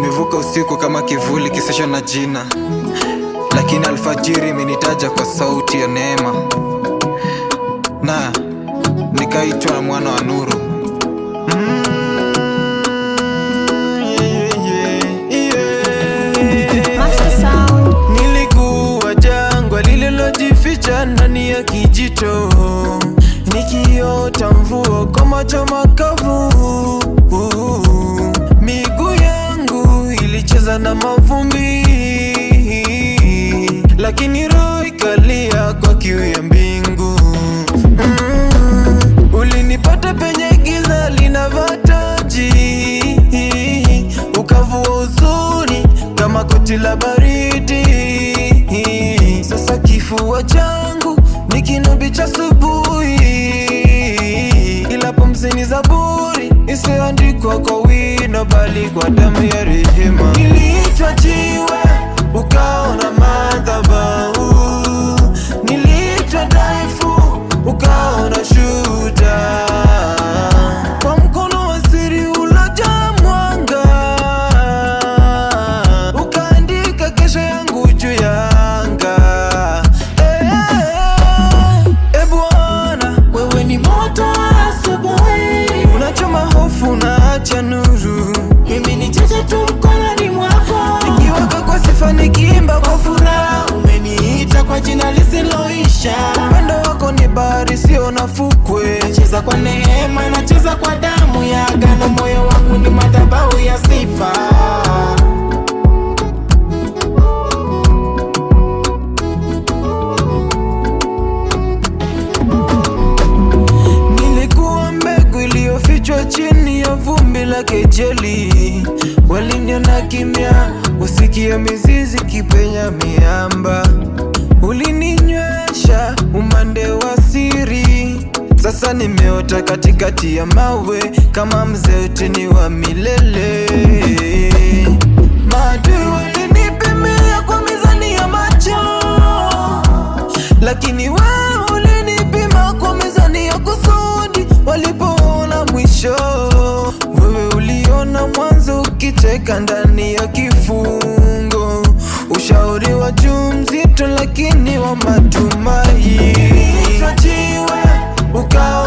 Nimevuka usiku kama kivuli kisicho na jina, lakini alfajiri imenitaja kwa sauti ya neema, na nikaitwa na mwana wa nuru. Nilikuwa jangwa lililojificha ndani ya kijito, nikiota mvua kwa macho makavu. Miguu yangu ilicheza na mavumbi, lakini roho ikalia kwa kiu ya mbingu. Ulinipata penye giza linavaa taji, ukavua huzuni kama koti la baridi. Sasa kifua changu ni kinubi cha asubuhi, ila pumzi ni zaburi isiyoandikwa kwa wino, bali kwa damu ya rehema. Niliitwa jiwe, ukaona madhabahu. Niliitwa dhaifu, ukaona shuhuda. Kwa mkono wa siri ulojaa mwanga, ukaandika kesho yangu juu ya anga. Bwana, wewe ni moto wa asubuhi, unachoma hofu, unaacha nuru. Mimi ni chache tu mkononi mwako, Nikiwaka kwa sifa, nikiimba kwa furaha. umeniita kwa jina lisiloisha. Upendo wako ni bahari sio na fukwe. Nacheza kwa neema, nacheza kwa damu ya agano. Moyo wangu ni madhabahu ya sifa. Nilikuwa mbegu iliyofichwa chini ya vumbi la kejeli. Waliniona kimya, usikie mizizi kipenya miamba. Ulininywesha umande wa siri, sasa nimeota katikati ya mawe kama mzeutuni wa milele. Maadui walinipimia kwa mizani ya macho, lakini wewe ulinipima kwa mizani ya kusudi. Walipoona mwisho, wewe uliona mwanzo, ukicheka ndani ya kifungo. Ushauri wa juu mzito, lakini wa matumaini. Niliitwa jiwe, ukaona